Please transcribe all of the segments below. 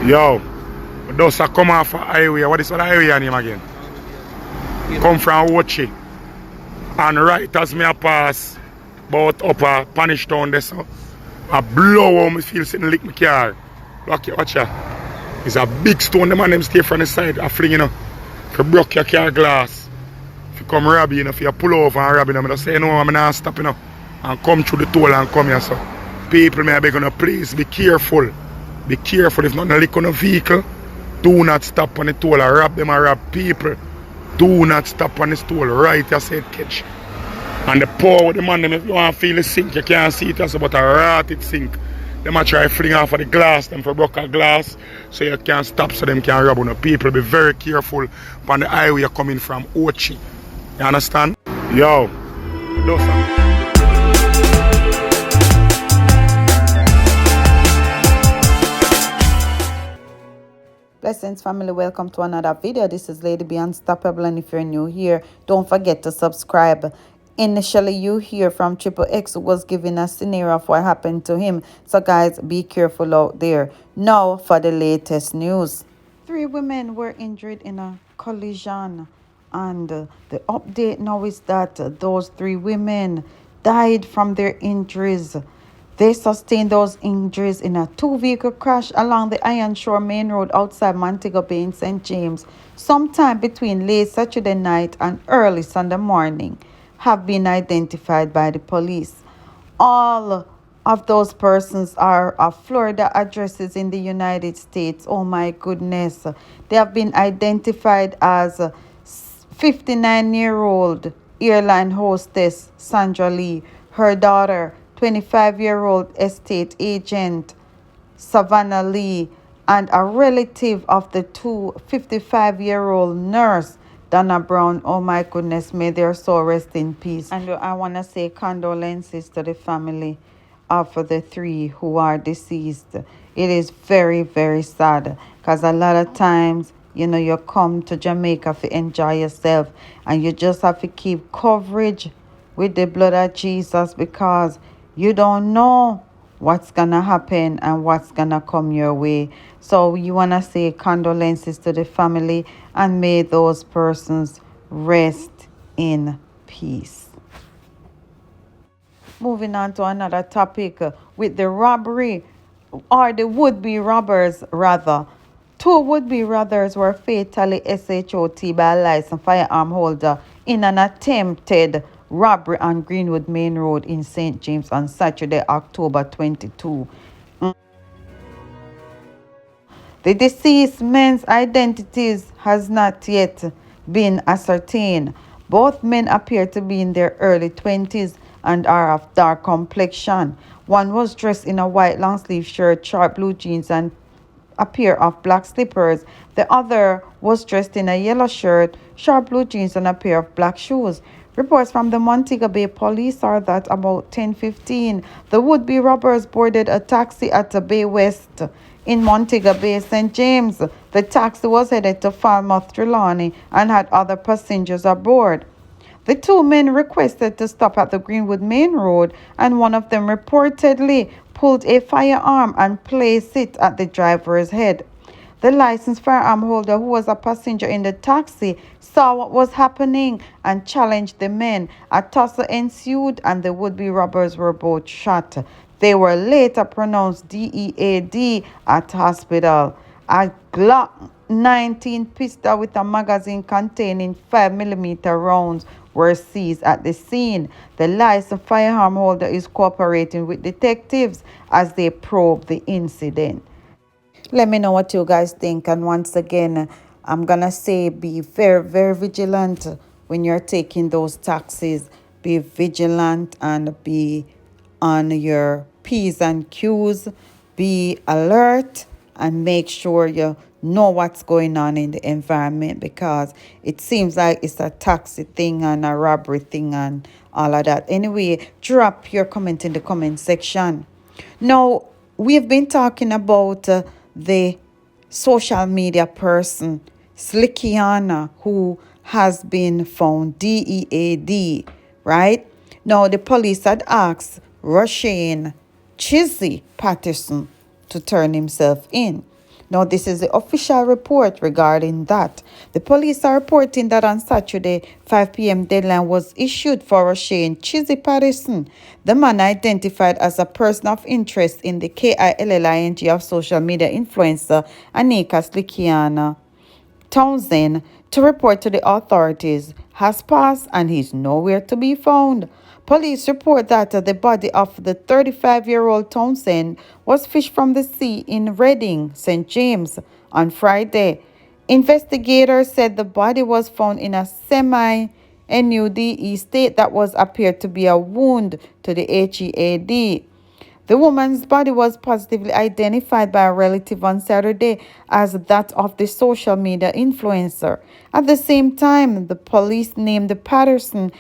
Yo, those are come off a highway. What is the highway name again? Come from Ochi. And right as me a pass, about up a Panish Town there, so I blow out me feel sitting lick my car. Look, watch ya. It's a big stone, the man them stay from the side, I fling, you know. If you broke your car glass, if you come rob you know, if you pull over and rob you know, I just say, no, I'm not stop, you know, and come through the toll and come here, so. People may be gonna please be careful. Be careful if not a lick on a vehicle. Do not stop on the toll or rob them or rob people. Do not stop on the toll, right? I said catch. And the power with the man, if you want to feel the sink, you can't see it as about a rotted sink. They might try to fling off of the glass, them for broke a glass, so you can't stop so them can rob on the people. Be very careful on the highway you're coming from Ochi. You understand? Yo, those are Blessings family, welcome to another video. This is Lady B Unstoppable, and if you're new here, don't forget to subscribe. Initially, you hear from Triple X, who was giving a scenario of what happened to him. So guys, be careful out there. Now for the latest news. 3 women were injured in a collision, and the update now is that those 3 women died from their injuries. They sustained those injuries in a 2-vehicle crash along the Iron Shore Main Road outside Montego Bay in St. James, sometime between late Saturday night and early Sunday morning, have been identified by the police. All of those persons are of Florida addresses in the United States. Oh my goodness. They have been identified as 59-year-old airline hostess Sandra Lee, her daughter, 25-year-old estate agent Savannah Lee, and a relative of the 55-year-old nurse Donna Brown. Oh my goodness, may their soul rest in peace. And I want to say condolences to the family of the 3 who are deceased. It is very, very sad, because a lot of times, you know, you come to Jamaica to enjoy yourself, and you just have to keep coverage with the blood of Jesus, because you don't know what's gonna happen and what's gonna come your way. So you wanna say condolences to the family, and may those persons rest in peace. Moving on to another topic, with the robbery, or the would-be robbers rather. 2 would-be robbers were fatally SHOT by a licensed firearm holder in an attempted robbery on Greenwood Main Road in St. James on Saturday, October 22. The deceased men's identities has not yet been ascertained. Both men appear to be in their early 20s and are of dark complexion. One was dressed in a white long-sleeve shirt, short blue jeans, and a pair of black slippers. The other was dressed in a yellow shirt, short blue jeans, and a pair of black shoes. Reports from the Montego Bay police are that about 10:15, the would-be robbers boarded a taxi at the Bay West in Montego Bay, St. James. The taxi was headed to Falmouth, Trelawney, and had other passengers aboard. The 2 men requested to stop at the Greenwood Main Road, and one of them reportedly pulled a firearm and placed it at the driver's head. The licensed firearm holder, who was a passenger in the taxi, saw what was happening and challenged the men. A tussle ensued, and the would-be robbers were both shot. They were later pronounced DEAD at hospital. A Glock 19 pistol with a magazine containing 5mm rounds were seized at the scene. The licensed firearm holder is cooperating with detectives as they probe the incident. Let me know what you guys think, and once again, I'm gonna say be very, very vigilant when you're taking those taxis. Be vigilant and be on your P's and Q's. Be alert and make sure you know what's going on in the environment, because it seems like it's a taxi thing and a robbery thing and all of that. Anyway, drop your comment in the comment section. Now, we've been talking about the social media person Slickianna, who has been found DEAD, right? Now, the police had asked Rushane Chizzy Patterson to turn himself in. Now, this is the official report regarding that. The police are reporting that on Saturday, 5 p.m. deadline was issued for Roshane Chizzy Patterson, the man identified as a person of interest in the KILLING of social media influencer Anika Slickianna Townsend, to report to the authorities, has passed and he is nowhere to be found. Police report that the body of the 35-year-old Townsend was fished from the sea in Reading, St. James, on Friday. Investigators said the body was found in a semi-NUDE state that was appeared to be a wound to the HEAD. The woman's body was positively identified by a relative on Saturday as that of the social media influencer. At the same time, the police named Patterson,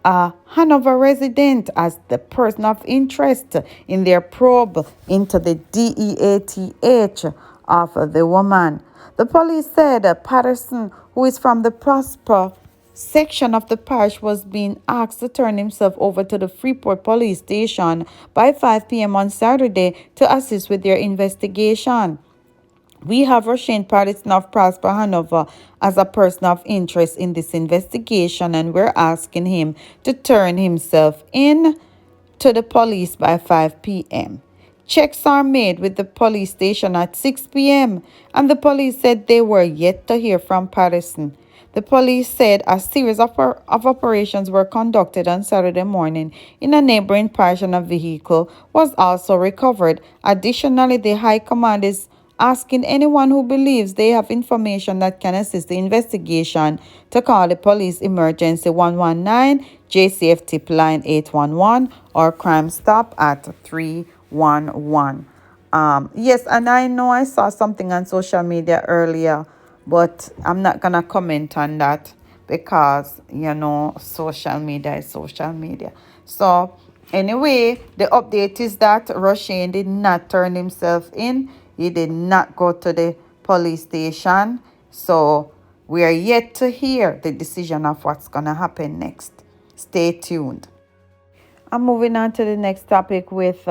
a Hanover resident, as the person of interest in their probe into the DEATH of the woman. The police said Patterson, who is from the Prosper section of the parish, was being asked to turn himself over to the Freeport police station by 5 p.m. on Saturday to assist with their investigation. We have Roshane Patterson of Prosper Hanover as a person of interest in this investigation, and we're asking him to turn himself in to the police by 5 p.m. Checks are made with the police station at 6 p.m., and the police said they were yet to hear from Patterson. The police said a series of operations were conducted on Saturday morning in a neighboring parish, and a vehicle was also recovered. Additionally, the High Command is asking anyone who believes they have information that can assist the investigation to call the police emergency 119, JCF tip line 811, or Crime Stop at 311. Yes, and I know I saw something on social media earlier, but I'm not going to comment on that because, social media is social media. So, anyway, the update is that Roshane did not turn himself in. He did not go to the police station. So, we are yet to hear the decision of what's going to happen next. Stay tuned. I'm moving on to the next topic with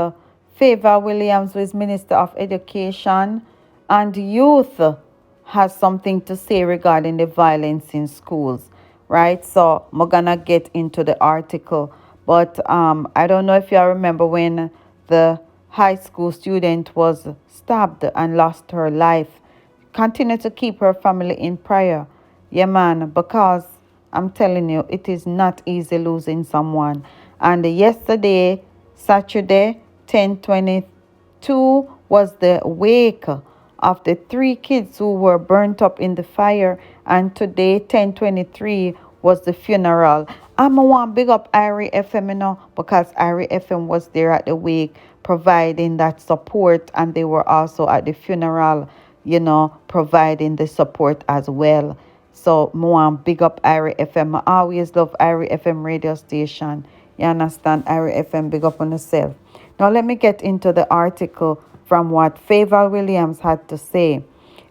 Favor Williams, who is Minister of Education and Youth, has something to say regarding the violence in schools, right? So I'm gonna get into the article, but I don't know if you remember when the high school student was stabbed and lost her life. Continue to keep her family in prayer, yeah, man, because I'm telling you, it is not easy losing someone. And yesterday, Saturday, 10/22, was the wake of the 3 kids who were burnt up in the fire, and today 10/23 was the funeral. I'm want big up Irie FM, because Irie FM was there at the wake providing that support, and they were also at the funeral, providing the support as well. So I want big up Irie FM. I always love Irie FM radio station. You understand? Irie FM, big up on yourself. Now let me get into the article from what Favor Williams had to say.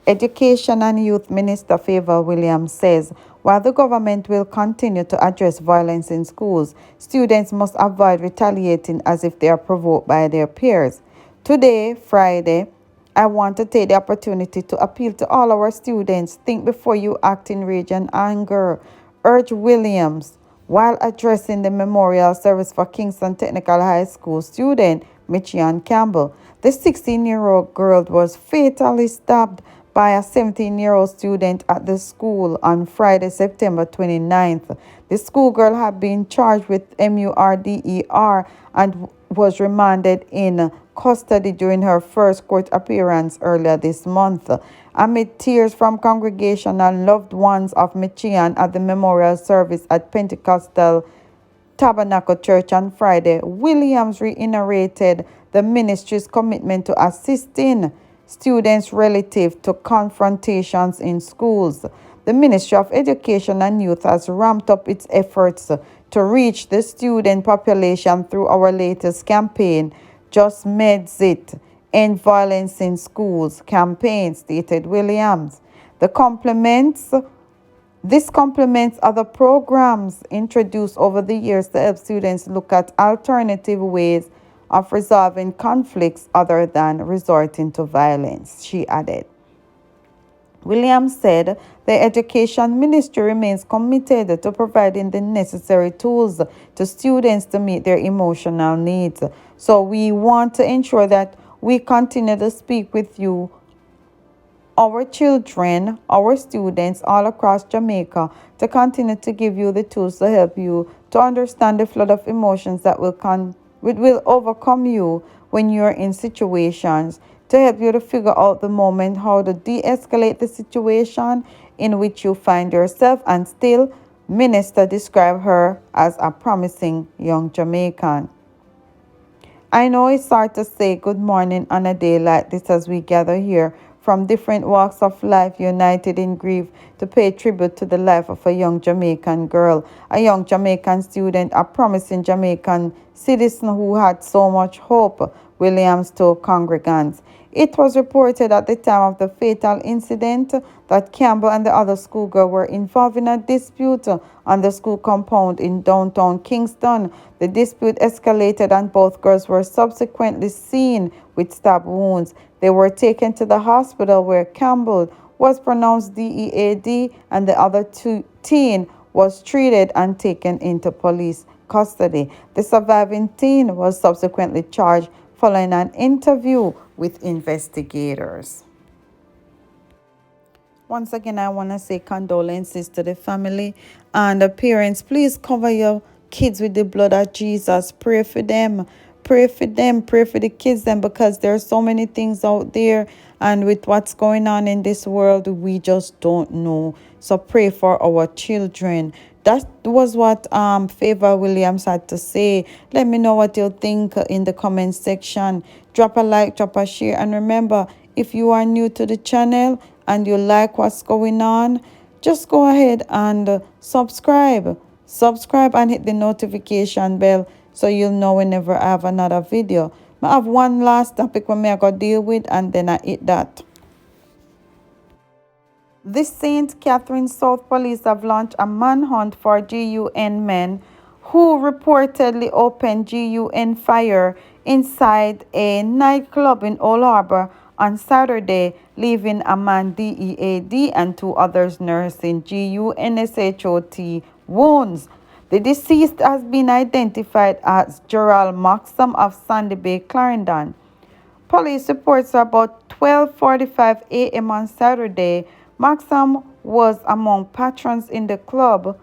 Education and Youth Minister Favor Williams says, while the government will continue to address violence in schools, students must avoid retaliating as if they are provoked by their peers. Today, Friday, I want to take the opportunity to appeal to all our students. Think before you act in rage and anger, urged Williams while addressing the memorial service for Kingston Technical High School student Michian Campbell. The 16-year-old girl was fatally stabbed by a 17-year-old student at the school on Friday, September 29th. The schoolgirl had been charged with murder and was remanded in custody during her first court appearance earlier this month. Amid tears from congregation and loved ones of Michian at the memorial service at Pentecostal Tabernacle Church on Friday, Williams reiterated the ministry's commitment to assisting students relative to confrontations in schools. The Ministry of Education and Youth has ramped up its efforts to reach the student population through our latest campaign, Just Meds It, End Violence in Schools campaign, stated Williams. This complements other programs introduced over the years to help students look at alternative ways of resolving conflicts other than resorting to violence, she added. Williams said the Education Ministry remains committed to providing the necessary tools to students to meet their emotional needs. So we want to ensure that we continue to speak with you, our children, our students all across Jamaica, to continue to give you the tools to help you to understand the flood of emotions that will overcome you when you're in situations, to help you to figure out the moment how to de-escalate the situation in which you find yourself. And still, Minister described her as a promising young Jamaican. I know it's hard to say good morning on a day like this as we gather here from different walks of life, united in grief, to pay tribute to the life of a young Jamaican girl, a young Jamaican student, a promising Jamaican citizen who had so much hope, Williams told congregants. It was reported at the time of the fatal incident that Campbell and the other schoolgirl were involved in a dispute on the school compound in downtown Kingston. The dispute escalated and both girls were subsequently seen with stab wounds. They were taken to the hospital where Campbell was pronounced DEAD and the other teen was treated and taken into police custody. The surviving teen was subsequently charged following an interview with investigators. Once again, I want to say condolences to the family and the parents. Please cover your kids with the blood of Jesus. Pray for them. Pray for them. Pray for the kids then, because there are so many things out there, and with what's going on in this world, we just don't know. So pray for our children. That was what Favor Williams had to say. Let me know what you think in the comment section. Drop a like, drop a share, and remember, if you are new to the channel and you like what's going on, just go ahead and subscribe. Subscribe and hit the notification bell so you'll know whenever I have another video. I have one last topic when I go deal with, and then I hit that. The St. Catherine South Police have launched a manhunt for GUN men who reportedly opened GUN fire inside a nightclub in Old Harbour on Saturday, leaving a man DEAD and two others nursing GUNSHOT wounds. The deceased has been identified as Gerald Maxam of Sandy Bay, Clarendon. Police reports about 12:45 a.m. on Saturday. Maxam was among patrons in the club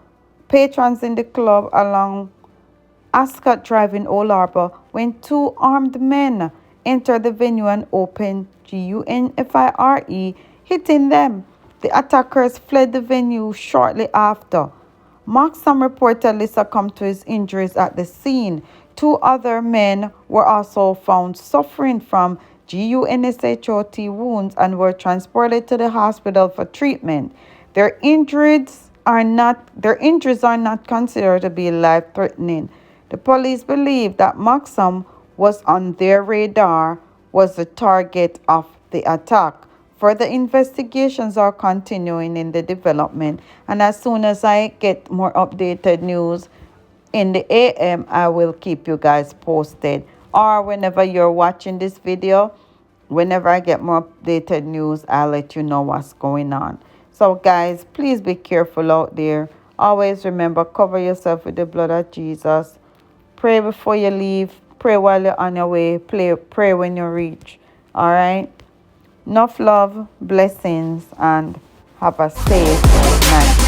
along Ascot Drive in Old Harbour when two armed men entered the venue and opened GUNFIRE, hitting them. The attackers fled the venue shortly after. Maxam reportedly succumbed to his injuries at the scene. Two other men were also found suffering from GUNSHOT wounds and were transported to the hospital for treatment. Their injuries are not considered to be life-threatening. The police believe that Maxam was on their radar, was the target of the attack. Further investigations are continuing in the development, and as soon as I get more updated news in the AM, I will keep you guys posted. Or whenever you're watching this video, whenever I get more updated news, I'll let you know what's going on. So guys, please be careful out there. Always remember, cover yourself with the blood of Jesus. Pray before you leave. Pray while you're on your way. Pray when you reach. All right? Enough love, blessings, and have a safe night.